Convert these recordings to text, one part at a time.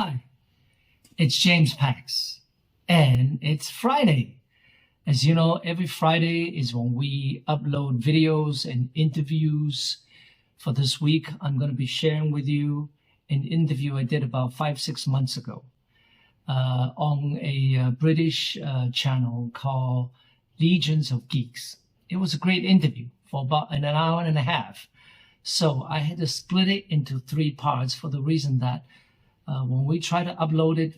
Hi, it's James Pax, and it's Friday. As you know, every Friday is when we upload videos and interviews. For this week, I'm going to be sharing with you an interview I did about 5, 6 months ago on a British channel called Legions of Geeks. It was a great interview for about an hour and a half. So I had to split it into 3 parts for the reason that when we tried to upload it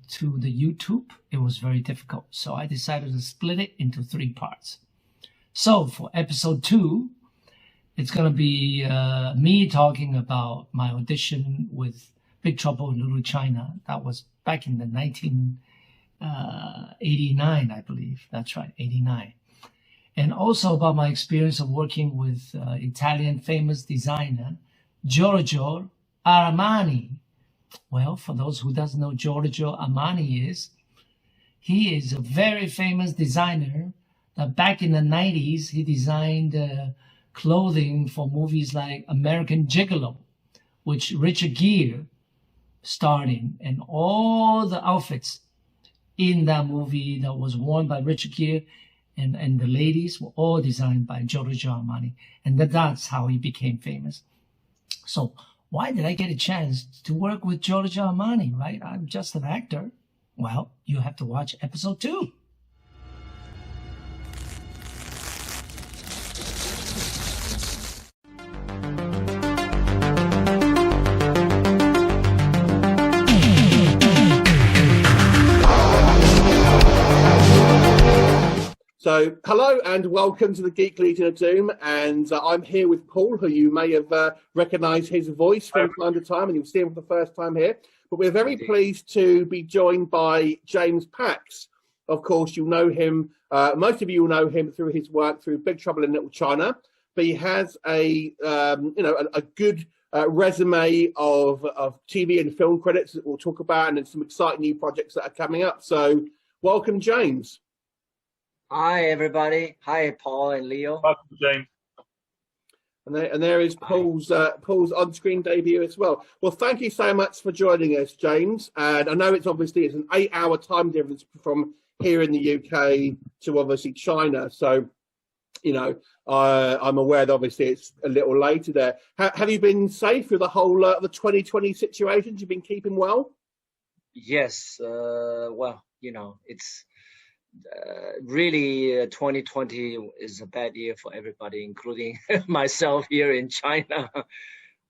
to the YouTube, it was very difficult. So I decided to split it into 3 parts. So for episode 2, it's going to be me talking about my audition with Big Trouble in Little China. That was back in the 1989, I believe. That's right, 89. And also about my experience of working with Italian famous designer Giorgio Armani. Well, for those who doesn't know Giorgio Armani he is a very famous designer that back in the 90s, he designed clothing for movies like American Gigolo, which Richard Gere starred in, and all the outfits in that movie that was worn by Richard Gere and the ladies were all designed by Giorgio Armani. And that's how he became famous. So why did I get a chance to work with Giorgio Armani, right? I'm just an actor. Well, you have to watch episode 2. So, hello and welcome to the Geek Legion of Doom, and I'm here with Paul, who you may have recognised his voice from time to time, and you'll see him for the first time here. But we're very pleased to be joined by James Pax. Of course, you'll know him, most of you will know him through his work through Big Trouble in Little China, but he has a good resume of TV and film credits that we'll talk about, and some exciting new projects that are coming up. So, welcome, James. Hi, everybody. Hi, Paul and Leo. Welcome, James. And there is Paul's on-screen debut as well. Well, thank you so much for joining us, James. And I know it's an 8-hour time difference from here in the UK to obviously China. So, I'm aware that obviously it's a little later there. Have you been safe through the whole the 2020 situations? You've been keeping well? Yes. It's really 2020 is a bad year for everybody, including myself here in China.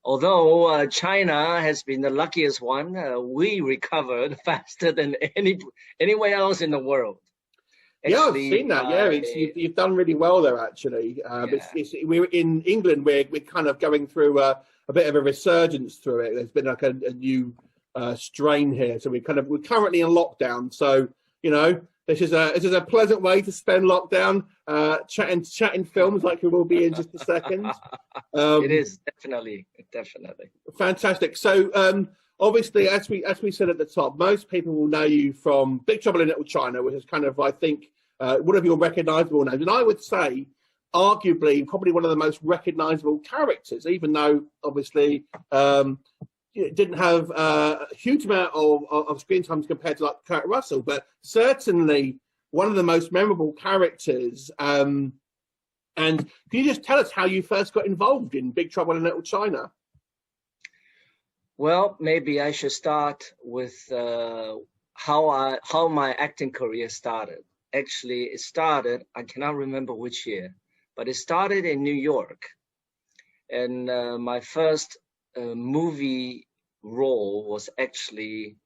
Although China has been the luckiest one, we recovered faster than anywhere else in the world. Actually, yeah, I've seen that. Yeah, you've done really well there, actually. We're in England. We're kind of going through a bit of a resurgence through it. There's been like a new strain here, so we're currently in lockdown. So this is a pleasant way to spend lockdown, chatting films like we will be in just a second. It is definitely. Fantastic. So obviously, as we said at the top, most people will know you from Big Trouble in Little China, which is kind of, I think, one of your recognisable names. And I would say, arguably, probably one of the most recognisable characters, even though obviously it didn't have a huge amount of screen time compared to like Kurt Russell, but certainly one of the most memorable characters. And can you just tell us how you first got involved in Big Trouble in Little China? Well, maybe I should start with how my acting career started. Actually, it started, I cannot remember which year, but it started in New York. And my first movie role was actually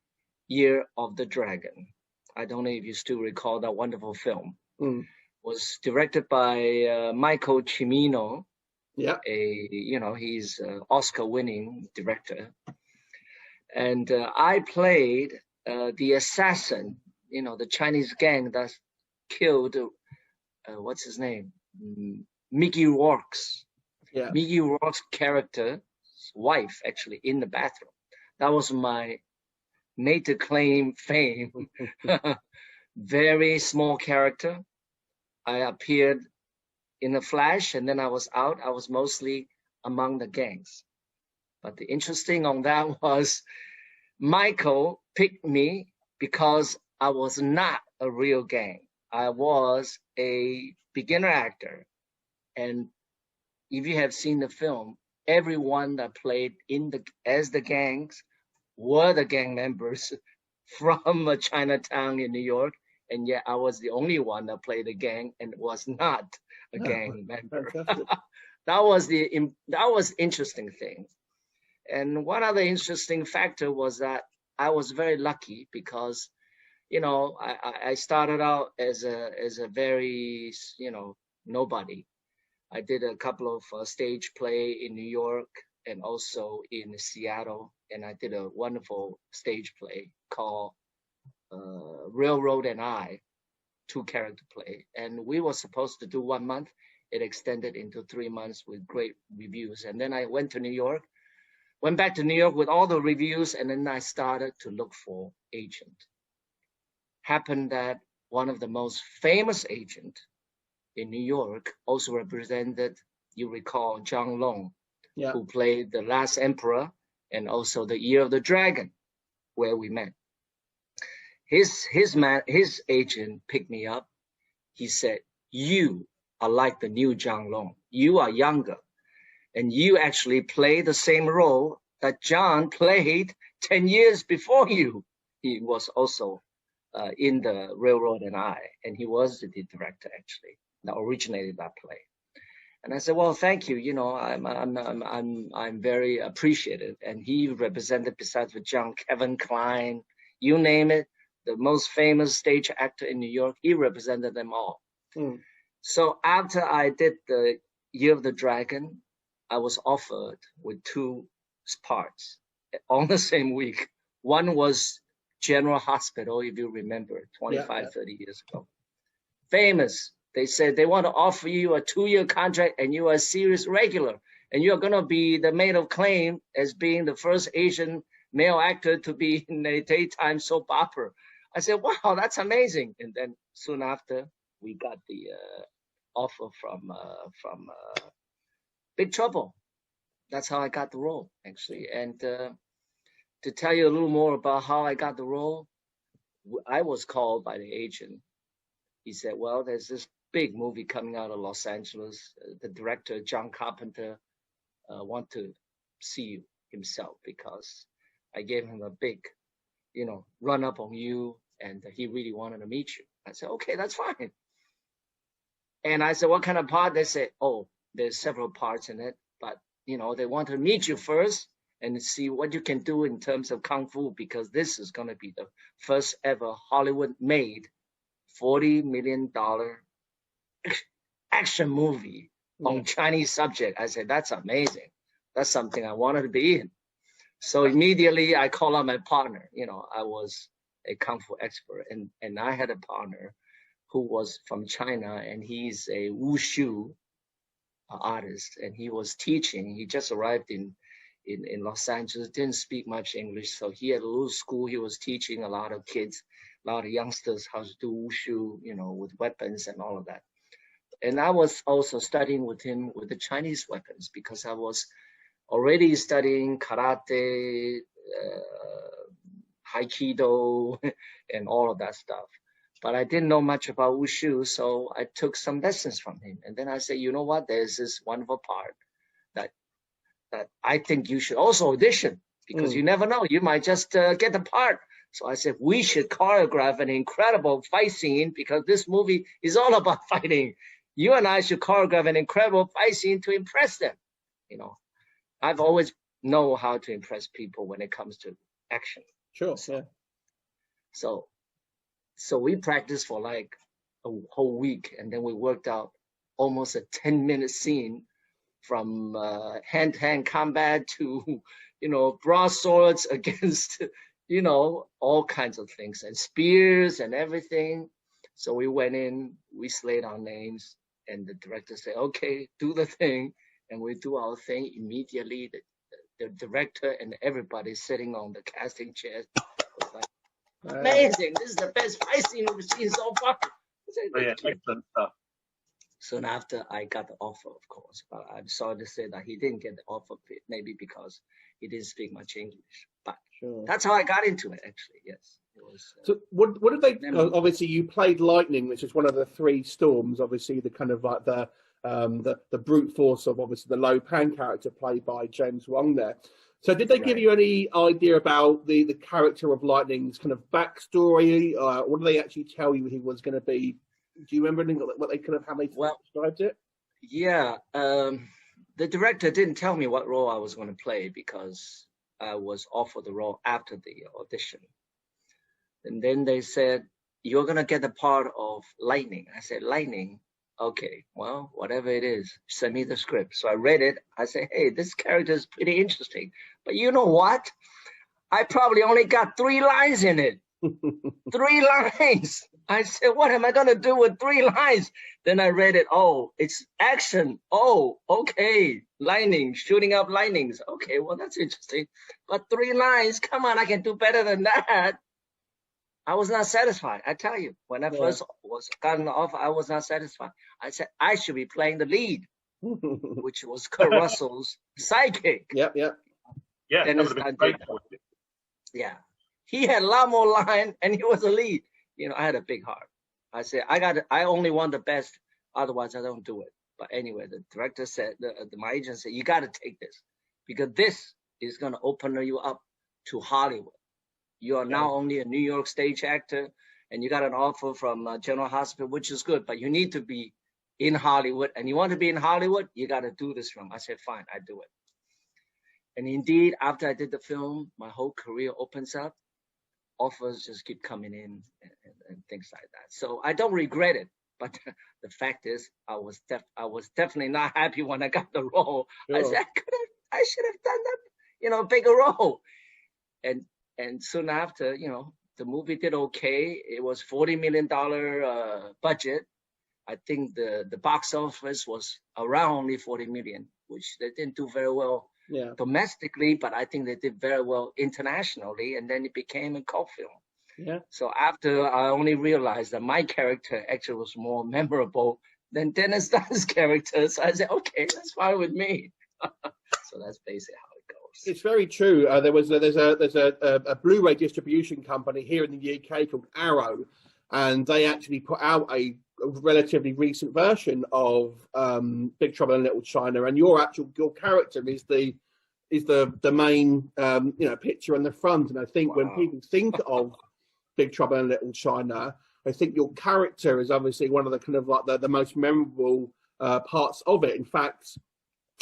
Year of the Dragon. I don't know if you still recall that wonderful film. Was directed by Michael Cimino. Yeah. He's an Oscar-winning director. And I played the assassin, the Chinese gang that killed, what's his name? Mickey Rourke's. Yeah. Mickey Rourke's character's wife, actually, in the bathroom. That was my native claim fame. Very small character. I appeared in a flash, and then I was out. I was mostly among the gangs. But the interesting on that was Michael picked me because I was not a real gang. I was a beginner actor. And if you have seen the film, everyone that played as the gangs were the gang members from Chinatown in New York. And yet I was the only one that played a gang and was not a gang member. That was interesting thing. And one other interesting factor was that I was very lucky because, you know, I started out as a very, you know, nobody. I did a couple of stage play in New York and also in Seattle, and I did a wonderful stage play called Railroad and I, 2-character play. And we were supposed to do 1 month. It extended into 3 months with great reviews. And then I went back to New York with all the reviews, and then I started to look for agent. Happened that one of the most famous agent in New York also represented, you recall, Zhang Long, who played The Last Emperor and also The Year of the Dragon, where we met. His agent picked me up. He said, "You are like the new Zhang Long. You are younger, and you actually play the same role that John played 10 years before you." He was also in the Railroad and I, and he was the director actually that originated that play. And I said, "Well, thank you. You know, I'm very appreciative." And he represented, besides with John, Kevin Kline, you name it, the most famous stage actor in New York. He represented them all. So after I did the Year of the Dragon, I was offered with 2 parts on the same week. One was General Hospital, if you remember, 30 years ago. Famous. They said they want to offer you a 2-year contract and you are a series regular. And you're going to be the maid of claim as being the first Asian male actor to be in a daytime soap opera. I said, wow, that's amazing. And then soon after, we got the offer from Big Trouble. That's how I got the role, actually. And to tell you a little more about how I got the role, I was called by the agent. He said, well, there's this big movie coming out of Los Angeles. The director, John Carpenter, want to see you himself because I gave him a big, you know, run up on you, and he really wanted to meet you. I said, okay, that's fine. And I said, what kind of part? They said, oh, there's several parts in it, but, you know, they want to meet you first and see what you can do in terms of Kung Fu, because this is going to be the first ever Hollywood-made $40 million action movie on Chinese subject. I said, that's amazing. That's something I wanted to be in. So immediately I called out my partner. You know, I was a Kung Fu expert, and I had a partner who was from China, and he's a wushu artist, and he was teaching. He just arrived in Los Angeles, didn't speak much English, so he had a little school. He was teaching a lot of kids, a lot of youngsters how to do wushu, you know, with weapons and all of that. And I was also studying with him with the Chinese weapons because I was already studying karate, Aikido, and all of that stuff. But I didn't know much about wushu, so I took some lessons from him. And then I said, you know what, there's this wonderful part that I think you should also audition, because you never know, you might just get the part. So I said, we should choreograph an incredible fight scene, because this movie is all about fighting. You and I should choreograph an incredible fight scene to impress them. You know, I've always know how to impress people when it comes to action. Sure. So we practiced for like a whole week, and then we worked out almost a 10-minute scene, from hand-to-hand combat to, you know, broadswords against, you know, all kinds of things, and spears and everything. So we went in, we slayed our names, and the director said, okay, do the thing. And we do our thing immediately. The director and everybody sitting on the casting chairs was like, amazing, this is the best fight scene we've seen so far. Excellent stuff. Soon after, I got the offer, of course, but I'm sorry to say that he didn't get the offer, maybe because he didn't speak much English. But Sure. that's how I got into it, actually. Yes. It was, So what did they? Obviously, you played Lightning, which is one of the three storms. Obviously, the kind of like the brute force of obviously the Lo Pan character played by James Wong there. So did they give you any idea about the character of Lightning's kind of backstory? What did they actually tell you he was going to be? Do you remember anything, what they kind of how they described it? Yeah, the director didn't tell me what role I was going to play because I was offered the role after the audition. And then they said, you're going to get the part of Lightning. I said, Lightning? Okay, well, whatever it is, send me the script. So I read it. I said, hey, this character is pretty interesting. But you know what? I probably only got 3 lines in it. 3 lines. I said, what am I going to do with 3 lines? Then I read it. Oh, it's action. Oh, okay. Lightning, shooting up lightnings. Okay, well, that's interesting. But 3 lines, come on, I can do better than that. I was not satisfied. I tell you, when I first was gotten the offer, I was not satisfied. I said, I should be playing the lead, which was Kurt Russell's sidekick. Yep. Yeah, that would have been great. Yeah. He had a lot more line and he was a lead. You know, I had a big heart. I said, I only want the best. Otherwise, I don't do it. But anyway, the director said, my agent said, you got to take this because this is going to open you up to Hollywood. You are now only a New York stage actor and you got an offer from General Hospital, which is good, but you need to be in Hollywood. And you want to be in Hollywood, you got to do this film. I said, fine, I do it. And indeed, after I did the film, my whole career opens up. Offers just keep coming in and things like that. So I don't regret it. But the fact is, I was definitely not happy when I got the role. Sure. I said, I should have done that, bigger role. And soon after, the movie did okay. It was $40 million budget. I think the box office was around only 40 million, which they didn't do very well domestically, but I think they did very well internationally. And then it became a cult film. Yeah. So after I only realized that my character actually was more memorable than Dennis Dunn's character, so I said, okay, that's fine with me. So that's basically how it goes. It's very true. There's a Blu-ray distribution company here in the UK called Arrow, and they actually put out a relatively recent version of Big Trouble in Little China, and your character is the main picture on the front. And I think when people think of Big Trouble in Little China, I think your character is obviously one of the kind of like the most memorable parts of it. In fact,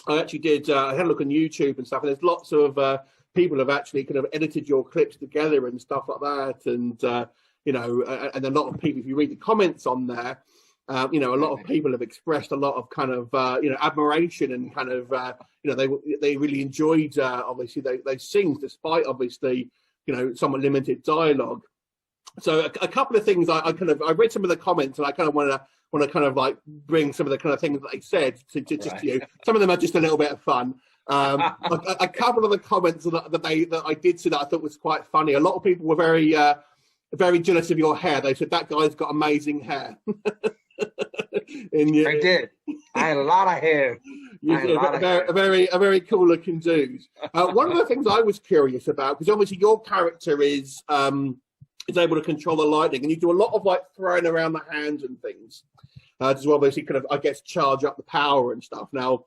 I actually did. I had a look on YouTube and stuff, and there's lots of people have actually kind of edited your clips together and stuff like that. And and a lot of people, if you read the comments on there, a lot of people have expressed a lot of kind of admiration and kind of they really enjoyed obviously those scenes despite obviously somewhat limited dialogue. So a couple of things I read some of the comments and I kind of want to kind of like bring some of the kind of things that they said to you. Some of them are just a little bit of fun. A couple of the comments that I did see that I thought was quite funny. A lot of people were very jealous of your hair. They said that guy's got amazing hair. I did. I had a lot of hair. A very cool looking dude. One of the things I was curious about, because obviously your character is able to control the lightning, and you do a lot of like throwing around the hands and things to obviously kind of, I guess, charge up the power and stuff. Now,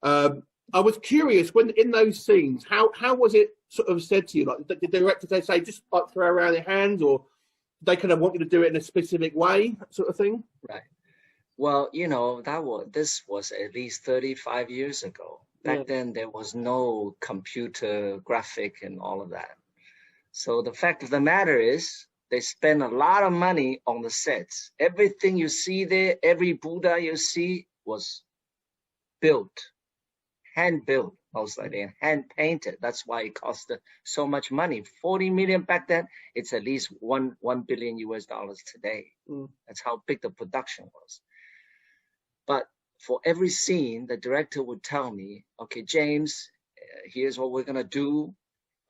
I was curious when in those scenes, how was it sort of said to you? Like, did the director say just like throw around your hands, or did they kind of want you to do it in a specific way, sort of thing? Right. Well, this was at least 35 years ago. Back then, there was no computer graphic and all of that. So the fact of the matter is, they spend a lot of money on the sets. Everything you see there, every Buddha you see was built, hand built, most likely, and hand painted. That's why it cost so much money. 40 million back then, it's at least $1 billion today. That's how big the production was. But for every scene, the director would tell me, okay, James, here's what we're gonna do.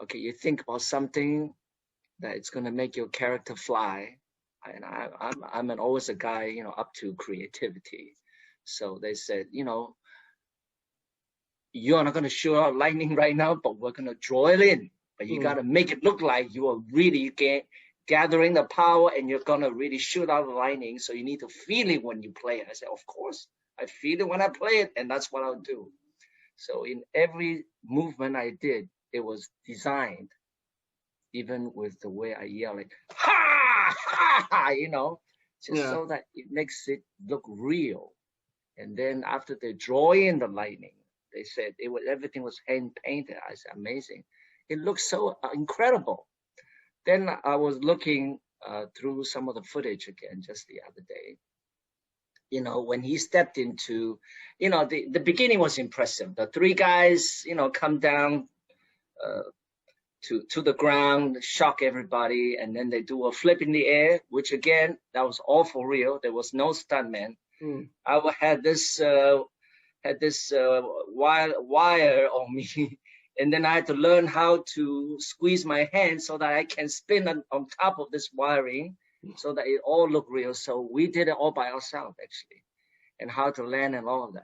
Okay, you think about something that it's gonna make your character fly. And I'm always a guy, up to creativity. So they said, you're not going to shoot out lightning right now, but we're going to draw it in. But you got to make it look like you are really gathering the power and you're going to really shoot out the lightning. So you need to feel it when you play it. I said, of course, I feel it when I play it, and that's what I'll do. So in every movement I did, it was designed, even with the way I yell it, ha, ha, ha, you know, just so that it makes it look real. And then after they draw in the lightning, they said everything was hand painted. I said, amazing. It looks so incredible. Then I was looking through some of the footage again just the other day. You know, when he stepped into, you know, the beginning was impressive. The three guys, you know, come down to the ground, shock everybody, and then they do a flip in the air, which again, that was all for real. There was no stuntman. I had this wire on me, and then I had to learn how to squeeze my hand so that I can spin on top of this wiring, so that it all looked real. So we did it all by ourselves, actually, and how to land and all of that.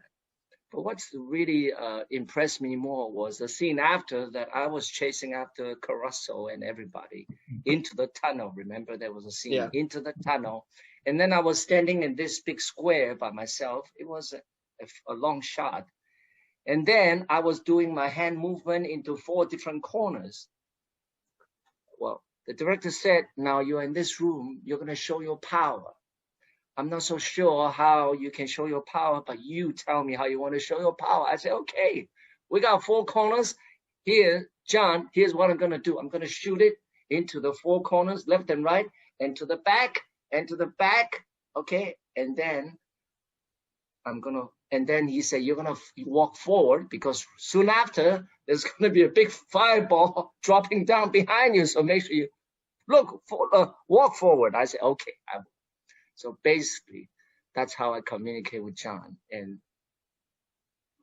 But what's really impressed me more was the scene after that. I was chasing after Caruso and everybody into the tunnel. Remember, there was a scene into the tunnel. And then I was standing in this big square by myself. It was a long shot. And then I was doing my hand movement into 4 different corners. Well, the director said, now you're in this room, you're going to show your power. I'm not so sure how you can show your power, but you tell me how you want to show your power. I said, okay, we got 4 corners. Here, John, here's what I'm going to do. I'm going to shoot it into the 4 corners, left and right, and to the back, okay? And then he said, you're going to walk forward, because soon after, there's going to be a big fireball dropping down behind you. So make sure you walk forward. I said, okay, I will. So basically, that's how I communicate with John, and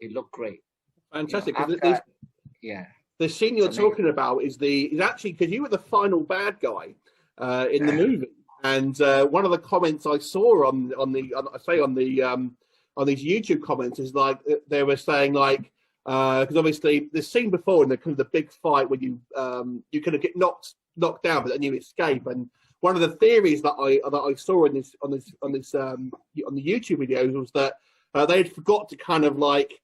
it looked great. Fantastic. You know, the scene you're talking about is actually, because you were the final bad guy in the movie, and one of the comments I saw on these YouTube comments is like they were saying like, because obviously the scene before in the kind of the big fight when you kind of get knocked down, but then you escape. And one of the theories that I saw on the YouTube videos was that they had forgot to kind of like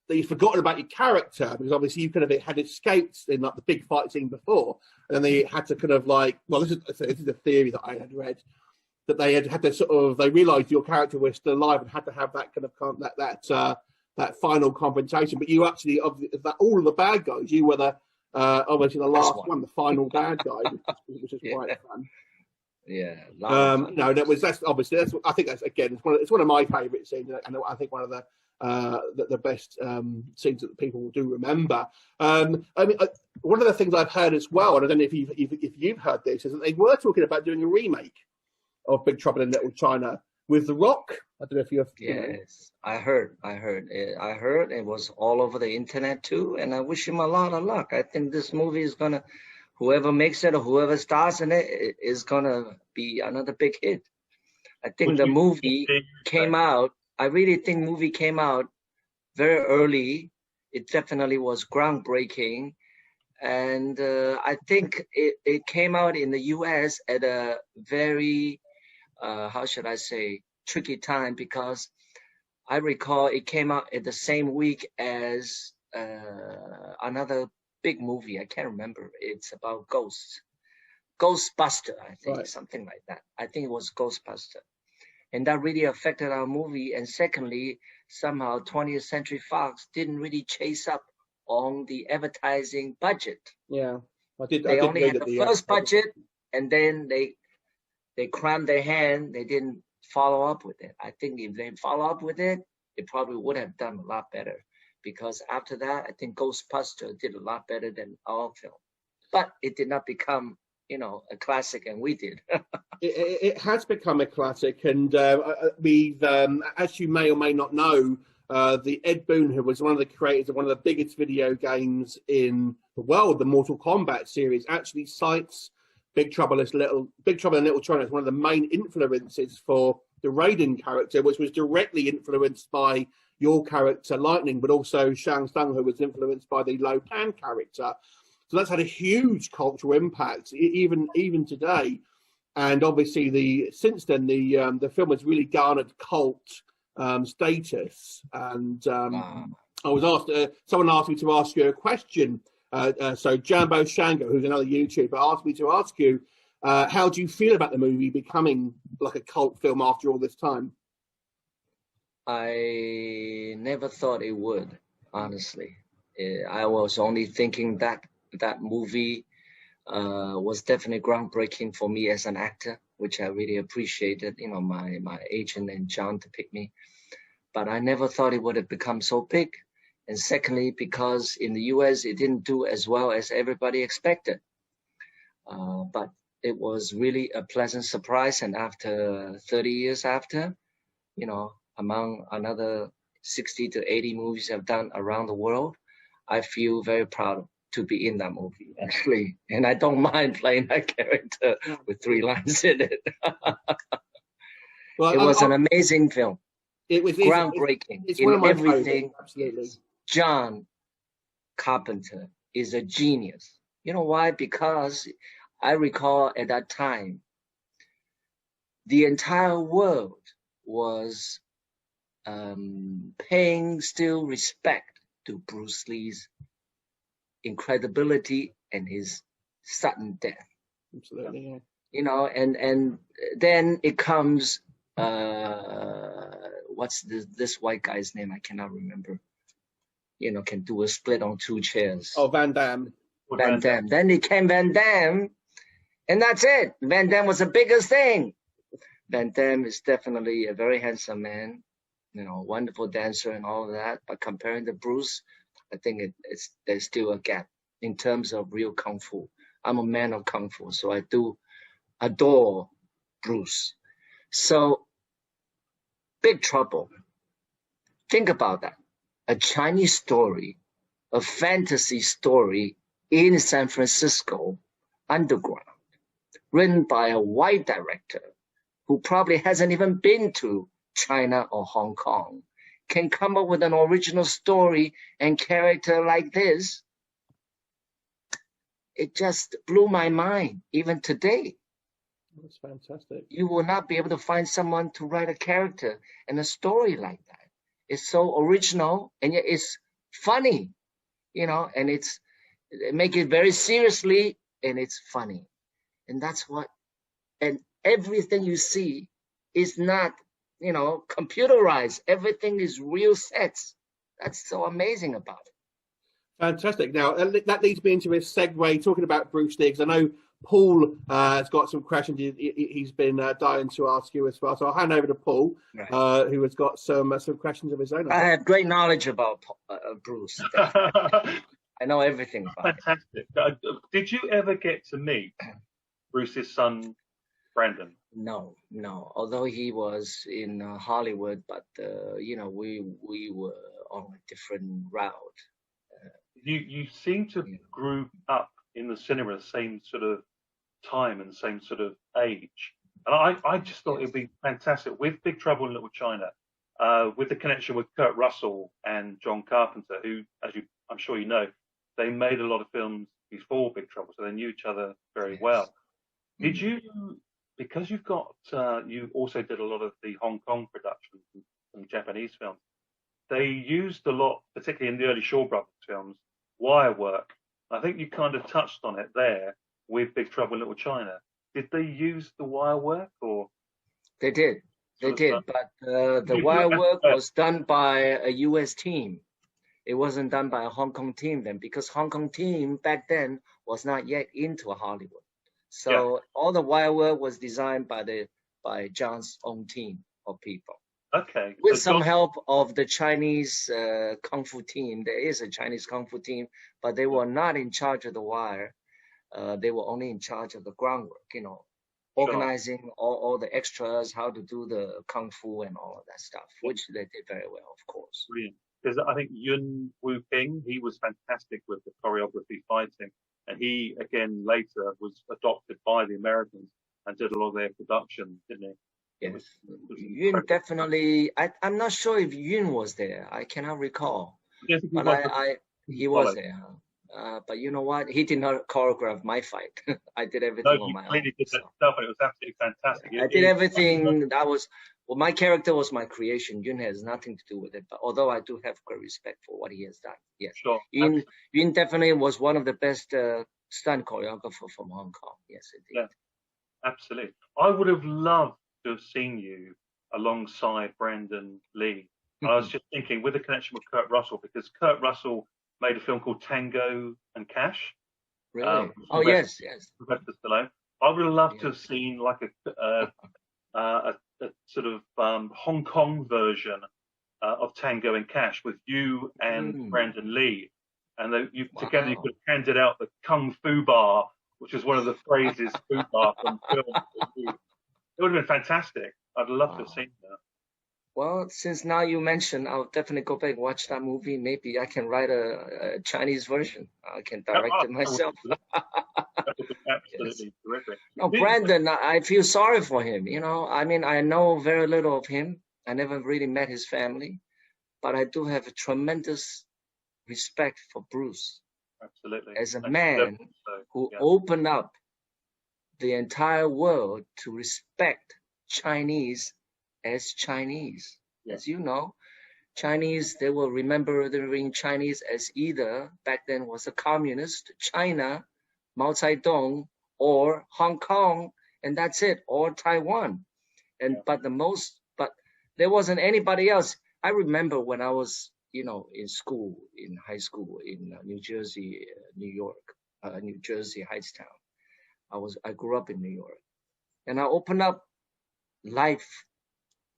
they'd forgotten about your character, because obviously you kind of had escaped in like the big fight scene before, and then they had to kind of like, well, this is a theory that I had read, that they had to sort of, they realised your character was still alive and had to have that kind of that final confrontation. But you actually, of all of the bad guys, you were the obviously the last one, the final bad guy, which is quite fun. Yeah. No, that's obviously, I think that's, again, it's one of my favourite scenes, and I think one of the best scenes that people do remember. I mean, one of the things I've heard as well, and I don't know if you've heard this, is that they were talking about doing a remake of Big Trouble in Little China with The Rock. I don't know if you have. Yes, I heard it was all over the internet too, and I wish him a lot of luck. I think this movie is gonna, whoever makes it or whoever stars in it is gonna be another big hit. I think the movie came out. I really think movie came out very early. It definitely was groundbreaking. And I think it came out in the US at a very, how should I say, tricky time, because I recall it came out at the same week as another big movie. I can't remember. It's about Ghostbuster, I think, something like that. I think it was Ghostbuster. And that really affected our movie. And secondly, somehow 20th Century Fox didn't really chase up on the advertising budget. Yeah, they only had the first budget, and then they crammed their hand. They didn't follow up with it. I think if they follow up with it, it probably would have done a lot better, because after that, I think Ghostbuster did a lot better than our film. But it did not become, a classic, and we did. it has become a classic, and we've, as you may or may not know, the Ed Boon, who was one of the creators of one of the biggest video games in the world, the Mortal Kombat series, actually cites Big Trouble in Little China as one of the main influences for the Raiden character, which was directly influenced by your character Lightning, but also Shang Tsung, who was influenced by the Lo Pan character. So that's had a huge cultural impact, even today. And obviously, since then, the film has really garnered cult status. And I was asked, someone asked me to ask you a question. So Jambo Shango, who's another YouTuber, asked me to ask you, how do you feel about the movie becoming like a cult film after all this time? I never thought it would, honestly. I was only thinking that that movie was definitely groundbreaking for me as an actor, which I really appreciated, you know, my agent and John to pick me. But I never thought it would have become so big. And secondly, because in the US, it didn't do as well as everybody expected. But it was really a pleasant surprise. And after 30 years after, you know, among another 60 to 80 movies I've done around the world, I feel very proud to be in that movie, actually. And I don't mind playing that character with 3 lines in it. Well, it was an amazing film. It was groundbreaking it's in everything. Favorites, absolutely. John Carpenter is a genius. You know why? Because I recall at that time, the entire world was paying still respect to Bruce Lee's incredibility and his sudden death. Absolutely, yeah. You know, and then it comes, what's this white guy's name? I cannot remember. You know, can do a split on 2 chairs. Oh, Van Damme. Van Damme. Then it came Van Damme, and that's it. Van Damme was the biggest thing. Van Damme is definitely a very handsome man, you know, wonderful dancer and all of that. But comparing to Bruce, I think there's still a gap in terms of real kung fu. I'm a man of kung fu, so I do adore Bruce. So, Big Trouble. Think about that. A Chinese story, a fantasy story in San Francisco, underground, written by a white director who probably hasn't even been to China or Hong Kong, can come up with an original story and character like this. It just blew my mind, even today. That's fantastic. You will not be able to find someone to write a character and a story like that. It's so original, and yet it's funny, you know, and make it very seriously, and it's funny. And that's what, and everything you see is not, you know, computerized. Everything is real sets. That's so amazing about it. Fantastic. Now, that leads me into a segue, talking about Bruce Lee, because I know Paul has got some questions he's been dying to ask you as well. So I'll hand over to Paul, right, who has got some questions of his own. I have great knowledge about Bruce. I know everything about Fantastic. Did you ever get to meet Bruce's son, Brandon? No. Although he was in Hollywood, but you know, we were on a different route. You seem to have grew up in the cinema the same sort of time and the same sort of age. And I just thought it'd be fantastic with Big Trouble in Little China, with the connection with Kurt Russell and John Carpenter, who, I'm sure you know, they made a lot of films before Big Trouble, so they knew each other very well. Did you, because you've got, you also did a lot of the Hong Kong productions and Japanese films, they used a lot, particularly in the early Shaw Brothers films, wire work. I think you kind of touched on it there with Big Trouble in Little China. Did they use the wire work, or? They did, but the wire work was done by a US team. It wasn't done by a Hong Kong team then, because Hong Kong team back then was not yet into Hollywood. So all the wire work was designed by John's own team of people. Okay. With some help of the Chinese Kung Fu team. There is a Chinese Kung Fu team, but they were not in charge of the wire. They were only in charge of the groundwork, you know, organizing all the extras, how to do the Kung Fu and all of that stuff, which they did very well, of course. Brilliant. Because I think Yun Wu Ping, he was fantastic with the choreography fighting. And he, again, later was adopted by the Americans and did a lot of their production, didn't he? Yes. Yun definitely. I'm not sure if Yun was there. I cannot recall. Yes, But he was there. But you know what? He did not choreograph my fight. I did everything No, on you my own. clearly did that So, stuff, and it was absolutely fantastic. I did everything. That was well. My character was my creation. Yun has nothing to do with it. But although I do have great respect for what he has done, yes. Sure. Yun definitely was one of the best stunt choreographer from Hong Kong. Yes, indeed. Yeah, absolutely. I would have loved to have seen you alongside Brandon Lee. And I was just thinking, with a connection with Kurt Russell, because Kurt Russell made a film called Tango and Cash. Really? Oh yes, yes. Sylvester Stallone. I would have loved to have seen like a sort of Hong Kong version of Tango and Cash with you and Brandon Lee, and together you could have handed out the Kung Fu bar, which is one of the phrases food bar from film. It would have been fantastic. I'd love to have seen that. Well, since now you mentioned, I'll definitely go back and watch that movie. Maybe I can write a Chinese version. I can direct it myself. That would be absolutely terrific. No, Brandon, I feel sorry for him. You know, I mean, I know very little of him. I never really met his family, but I do have a tremendous respect for Bruce. Absolutely. As a man who opened up the entire world to respect Chinese as Chinese. As you know, Chinese, they will remember the Chinese as either back then was a communist, China, Mao Zedong, or Hong Kong, and that's it, or Taiwan. And but there wasn't anybody else. I remember when I was, in school, in high school in New Jersey, New York, New Jersey, Hightstown. I grew up in New York, and I opened up Life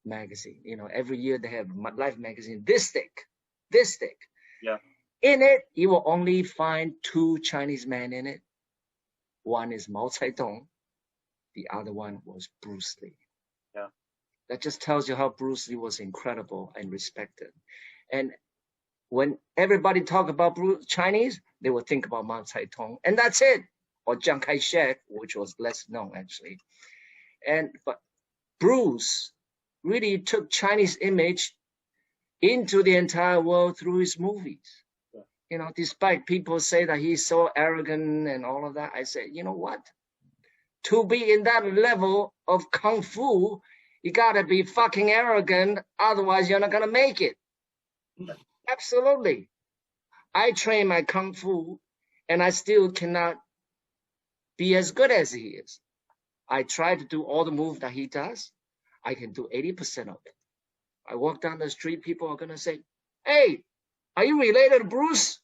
magazine. Every year they have Life magazine. This thick. Yeah. In it, you will only find 2 Chinese men in it. One is Mao Zedong. The other one was Bruce Lee. Yeah. That just tells you how Bruce Lee was incredible and respected. And when everybody talk about Chinese, they will think about Mao Zedong, and that's it. Or Chiang Kai-shek, which was less known actually. But Bruce really took Chinese image into the entire world through his movies. Yeah. Despite people say that he's so arrogant and all of that, I say, you know what? To be in that level of kung fu, you gotta be fucking arrogant, otherwise you're not gonna make it. Absolutely. I train my kung fu, and I still cannot be as good as he is. I try to do all the moves that he does. I can do 80% of it. I walk down the street, people are gonna say, "Hey, are you related to Bruce?"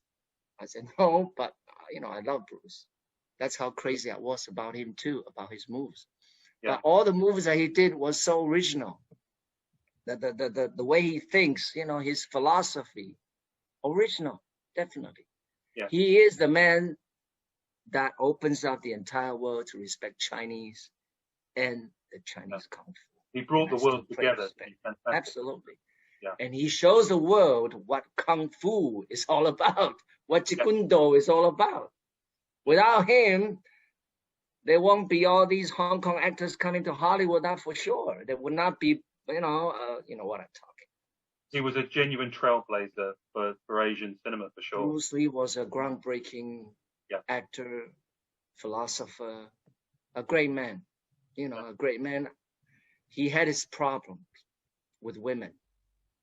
I said, "No, but I love Bruce." That's how crazy I was about him too, about his moves. Yeah. But all the moves that he did was so original. The way he thinks, his philosophy, original, definitely. Yeah. He is the man that opens up the entire world to respect Chinese and the Chinese kung fu. He brought the world together. Absolutely. Yeah. And he shows the world what kung fu is all about, what taekwondo is all about. Without him, there won't be all these Hong Kong actors coming to Hollywood, that for sure. There would not be, you know what I'm talking. He was a genuine trailblazer for Asian cinema, for sure. Bruce Lee was a groundbreaking actor, philosopher, a great man. A great man. He had his problems with women,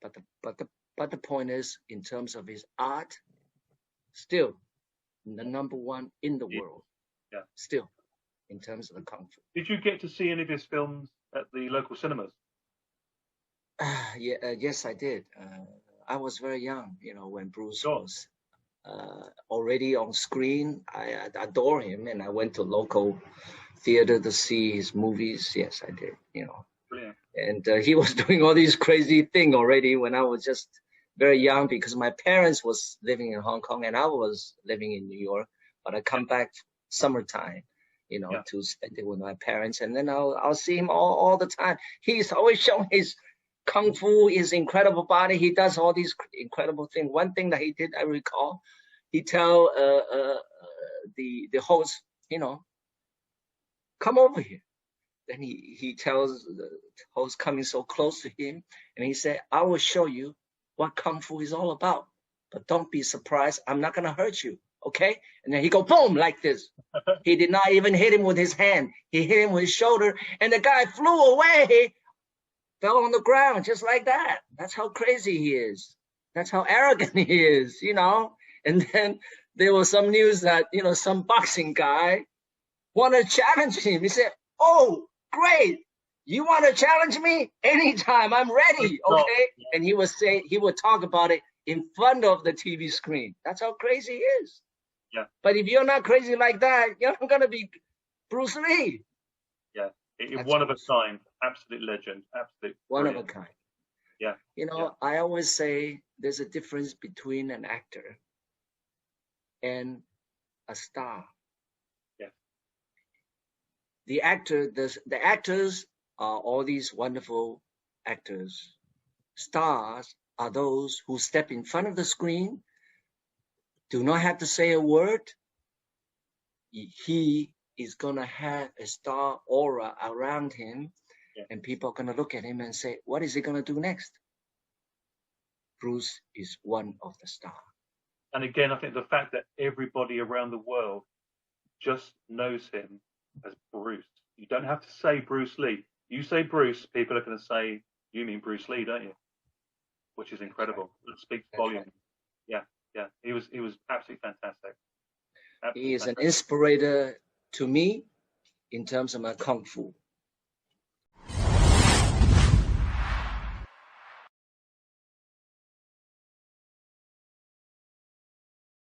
but the point is, in terms of his art, still the number one in the world. Yeah. Still, in terms of the kung fu. Did you get to see any of his films at the local cinemas? Yes, I did. I was very young, when Bruce was already on screen. I adore him, and I went to local theater to see his movies. Yes, I did. Brilliant. And he was doing all these crazy things already when I was just very young, because my parents was living in Hong Kong and I was living in New York. But I come back summertime, to spend it with my parents, and then I'll see him all the time. He's always showing his kung fu, his incredible body. He does all these incredible things. One thing that he did, I recall, he tell the host, come over here. then he tells the host coming so close to him, and he said, I will show you what Kung Fu is all about. But don't be surprised. I'm not going to hurt you. Okay? And then he go boom like this. He did not even hit him with his hand. He hit him with his shoulder, and the guy flew away, fell on the ground just like that. That's how crazy he is. That's how arrogant he is, you know? And then there was some news that, you know, some boxing guy wanted to challenge him. He said, oh, great. You want to challenge me? Anytime, I'm ready, okay? And he would talk about it in front of the TV screen. That's how crazy he is. Yeah. But if you're not crazy like that, you're not going to be Bruce Lee. Yeah. One of a kind. Absolute legend. Absolute. One brilliant. of a kind. Yeah. You know, I always say there's a difference between an actor and a star. Yeah. The actors are all these wonderful actors. Stars are those who step in front of the screen, do not have to say a word. He is going to have a star aura around him, and people are going to look at him and say, what is he going to do next? Bruce is one of the stars. And again, I think the fact that everybody around the world just knows him as Bruce. You don't have to say Bruce Lee. You say Bruce, people are going to say, you mean Bruce Lee, don't you? Which is incredible. It speaks volumes. Right. Yeah. He was absolutely fantastic. He is an inspirator to me in terms of my Kung Fu.